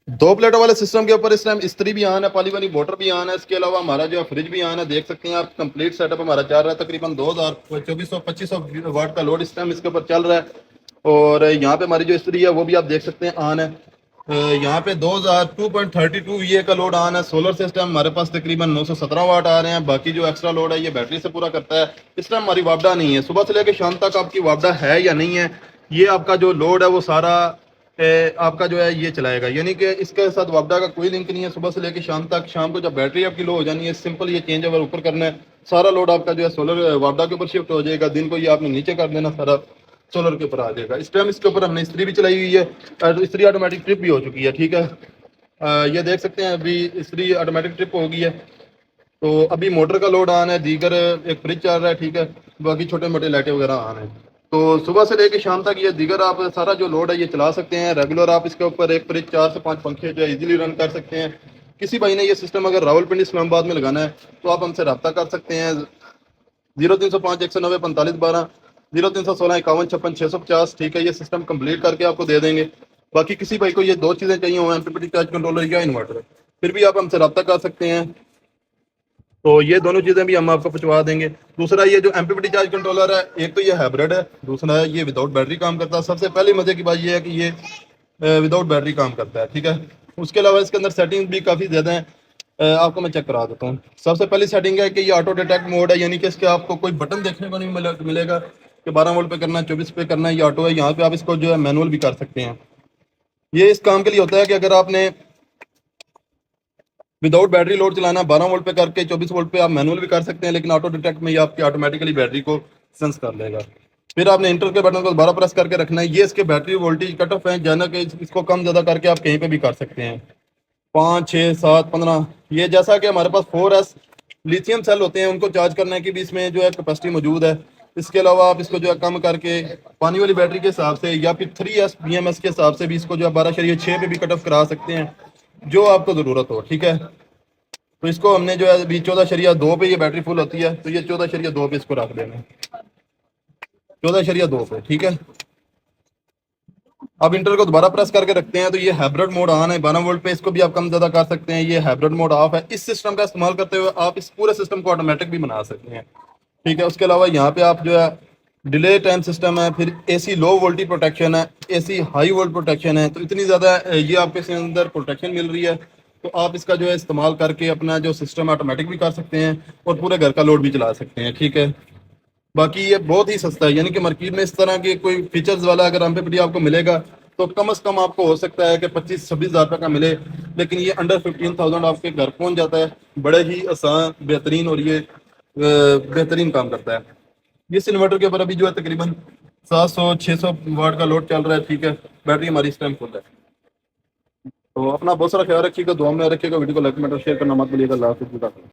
दो प्लेटों वाले सिस्टम के ऊपर इस टाइम इस्त्री भी आन है, पाली वाली मोटर भी आन है, इसके अलावा हमारा जो है फ्रिज भी आन है। देख सकते हैं आप कंप्लीट सेटअप हमारा चल रहा है। तकरीबन 2400 2500 वाट का लोड इस टाइम इसके ऊपर चल रहा है। और यहाँ पे हमारी जो इस्त्री है वो भी आप देख सकते हैं आन है। यहाँ पे 2.32 VA का लोड आन है। सोलर सिस्टम हमारे पास तकरीबन 917 वाट आ रहे हैं। बाकी जो एक्स्ट्रा लोड है ये बैटरी से पूरा करता है। इस टाइम हमारी वापडा नहीं है, सुबह से लेकर शाम तक आपकी वापडा है या नहीं है, ये आपका जो लोड है वो सारा आपका जो है ये चलाएगा। यानी कि इसके साथ वापडा का कोई लिंक नहीं है। सुबह से लेकर शाम तक, शाम को जब बैटरी आपकी लो हो जानी है, सिंपल ये चेंज ओवर ऊपर करना है, सारा लोड आपका जो है सोलर वापडा के ऊपर शिफ्ट हो जाएगा। दिन को ये आपने नीचे कर देना, सारा सोलर के ऊपर आ जाएगा। इस टाइम इसके ऊपर हमने इस्त्री भी चलाई हुई है, इस्त्री ऑटोमेटिक ट्रिप भी हो चुकी है। ठीक है, ये देख सकते हैं अभी इस्त्री ऑटोमेटिक ट्रिप हो गई है। तो अभी मोटर का लोड आना है, दीगर एक फ्रिज चल रहा है। ठीक है, बाकी छोटे मोटे लाइटें वगैरह आना है। तो सुबह से लेकर शाम तक ये दीगर आप सारा जो लोड है ये चला सकते हैं रेगुलर। आप इसके ऊपर एक फ्रिज 4 से 5 पंखे जो है इजीली रन कर सकते हैं। किसी भाई ने ये सिस्टम अगर रावलपिंडी इस्लामाबाद में लगाना है तो आप हमसे रब्ता कर सकते हैं। 0305 190 45 12, 0316 51 56 650। ठीक है, ये सिस्टम कंप्लीट करके आपको दे देंगे। बाकी किसी भाई को ये दो चीज़ें चाहिए हो, एमपीपीटी चार्ज कंट्रोलर या इन्वर्टर, फिर भी आप हमसे रब्ता कर सकते हैं। तो ये दोनों चीज़ें भी हम आपको पहुंचवा देंगे। दूसरा ये जो एमपीपीटी चार्ज कंट्रोलर है, एक तो ये हाइब्रिड है, दूसरा है ये विदाउट बैटरी काम करता है। सबसे पहले मजे की बात ये है कि ये विदाउट बैटरी काम करता है। ठीक है, उसके अलावा इसके अंदर सेटिंग भी काफ़ी ज़्यादा है। आपको मैं चेक करा देता हूँ। सबसे पहली सेटिंग है कि ये ऑटो डिटेक्ट मोड है, यानी कि इसके आपको कोई बटन देखने को नहीं मिलेगा कि 12 वोल्ट पे करना है, 24 पे करना है, ये ऑटो है। यहाँ पे आप इसको जो है मैनुअल भी कर सकते हैं। ये इस काम के लिए होता है कि अगर आपने विदाउट बैटरी लोड चलाना 12 वोल्ट पे करके 24 वोल्ट पे आप मैनुअल भी कर सकते हैं, लेकिन ऑटो डिटेक्ट में ये आपकी ऑटोमेटिकली बैटरी को सेंस कर लेगा। फिर आपने इंटर के बटन को दोबारा प्रेस करके रखना है। ये इसके बैटरी वोल्टेज कट ऑफ है, जाना कि इसको कम ज़्यादा करके आप कहीं पे भी कर सकते हैं। 5 6 7 15, ये जैसा कि हमारे पास 4S लिथियम सेल होते हैं, उनको चार्ज करने की भी इसमें जो है कैपेसिटी मौजूद है। इसके अलावा आप इसको जो है कम करके पानी वाली बैटरी के हिसाब से या फिर 3S BMS के हिसाब से भी इसको जो है 12.6 पे भी कट ऑफ करा सकते हैं, जो आपको ज़रूरत हो। ठीक है, तो इसको हमने जो है अभी 14.2 पे ये बैटरी फुल होती है, तो ये 14.2 पे इसको रख देना है, 14.2 पे। ठीक है, अब इंटर को दोबारा प्रेस करके रखते हैं तो ये हाइब्रिड मोड ऑन है 12 वोल्ट पे, इसको भी आप कम ज़्यादा कर सकते हैं। ये हाइब्रिड मोड ऑफ है। इस सिस्टम का इस्तेमाल करते हुए आप इस पूरे सिस्टम को ऑटोमेटिक भी बना सकते हैं। ठीक है, उसके अलावा यहाँ पे आप जो है डिले टाइम सिस्टम है, फिर AC लो वोल्टेज प्रोटेक्शन है, AC हाई वोल्ट प्रोटेक्शन है। तो इतनी ज़्यादा ये आपके इसके अंदर प्रोटेक्शन मिल रही है, तो आप इसका जो है इस्तेमाल करके अपना जो सिस्टम ऑटोमेटिक भी कर सकते हैं और पूरे घर का लोड भी चला सकते हैं। ठीक है, बाकी ये बहुत ही सस्ता है, यानी कि मार्केट में इस तरह के कोई फीचर्स वाला अगर एमपीपीटी आपको मिलेगा तो कम से कम आपको हो सकता है कि 25-26 हज़ार रुपये का मिले, लेकिन ये अंडर 15,000 आपके घर पहुंच जाता है। बड़े ही आसान, बेहतरीन, और ये बेहतरीन काम करता है। इस इन्वर्टर के ऊपर अभी जो है तकरीबन 700-600 वाट का लोड चल रहा है। ठीक है, बैटरी हमारी इस टाइम फुल है। तो अपना बहुत सारा ख्याल रखिएगा, दुआ में रखिएगा। वीडियो को लाइक कमेंट और शेयर करना मत भूलिएगा। अल्लाह हाफ़िज़।